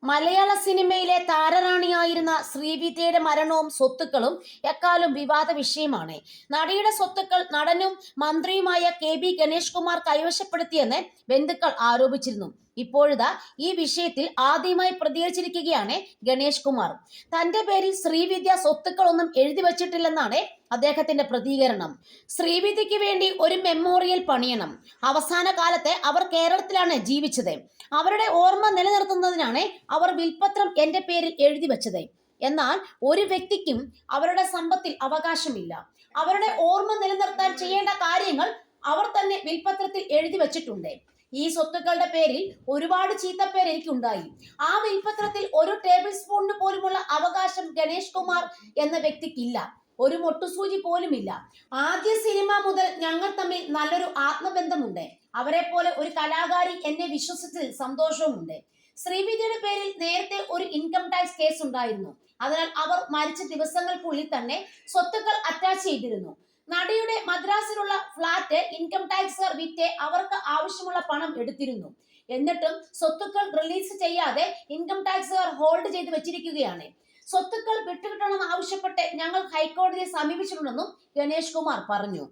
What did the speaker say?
മലയാള സിനിമയിലെ താരറാണിയായിരുന്ന ശ്രീവിദ്യയുടെ മരണവും സ്വത്തുക്കളും എക്കാലം വിവാദ വിഷയമാണ്. നടിയുടെ സ്വത്തുക്കൾ നടനും മന്ത്രിയുമായ കെ ഗണേഷ് കുമാർ കൈവശപ്പെടുത്തിയെന്ന് ബന്ധുക്കൾ ആരോപിച്ചിരുന്നു. ഇപ്പോഴിതാ ഈ വിഷയത്തിൽ ആദ്യമായി പ്രതികരിച്ചിരിക്കുകയാണ് ഗണേഷ് കുമാർ. തന്റെ പേരിൽ ശ്രീവിദ്യ സ്വത്തുക്കളൊന്നും എഴുതി വച്ചിട്ടില്ലെന്നാണ് അദ്ദേഹത്തിന്റെ പ്രതികരണം. ശ്രീവിദ്യയ്ക്ക് വേണ്ടി ഒരു മെമ്മോറിയൽ പണിയണം. അവസാന കാലത്തെ അവർ കേരളത്തിലാണ് ജീവിച്ചത്. അവരുടെ ഓർമ്മ നിലനിർത്തുന്നതിനാണ് അവർ വിൽപത്രം എന്റെ പേരിൽ എഴുതി വെച്ചത്. എന്നാൽ ഒരു വ്യക്തിക്കും അവരുടെ സമ്പത്തിൽ അവകാശമില്ല. അവരുടെ ഓർമ്മ നിലനിർത്താൻ ചെയ്യേണ്ട കാര്യങ്ങൾ അവർ തന്നെ വിൽപത്രത്തിൽ എഴുതി വെച്ചിട്ടുണ്ട്. ഈ സ്വത്തുക്കളുടെ പേരിൽ ഒരുപാട് ചീത്തപ്പേര് എനിക്കുണ്ടായി. ആ വിൽപത്രത്തിൽ ഒരു ടേബിൾ സ്പൂണിന് പോലുമുള്ള അവകാശം ഗണേഷ് കുമാർ എന്ന വ്യക്തിക്കില്ല. ഒരു മൊട്ടുസൂചി പോലുമില്ല. ആദ്യ സിനിമ മുതൽ ഞങ്ങൾ തമ്മിൽ നല്ലൊരു ആത്മബന്ധമുണ്ട്. അവരെ പോലെ ഒരു കലാകാരി എന്നെ വിശ്വസിച്ചതിൽ സന്തോഷവുമുണ്ട്. ശ്രീവിദ്യയുടെ പേരിൽ നേരത്തെ ഒരു ഇൻകം ടാക്സ് കേസ് ഉണ്ടായിരുന്നു. അതിനാൽ അവർ മരിച്ച ദിവസങ്ങൾക്കുള്ളിൽ തന്നെ സ്വത്തുക്കൾ അറ്റാച്ച് ചെയ്തിരുന്നു. നടിയുടെ മദ്രാസിലുള്ള ഫ്ളാറ്റ് ഇൻകം ടാക്സുകാർ വിറ്റ് അവർക്ക് ആവശ്യമുള്ള പണം എടുത്തിരുന്നു. എന്നിട്ടും സ്വത്തുക്കൾ റിലീസ് ചെയ്യാതെ ഇൻകം ടാക്സുകാർ ഹോൾഡ് ചെയ്ത് വെച്ചിരിക്കുകയാണ്. സ്വത്തുക്കൾ വിട്ടുകിട്ടണമെന്ന് ആവശ്യപ്പെട്ട് ഞങ്ങൾ ഹൈക്കോടതിയെ സമീപിച്ചിട്ടുണ്ടെന്നും ഗണേഷ് കുമാർ പറഞ്ഞു.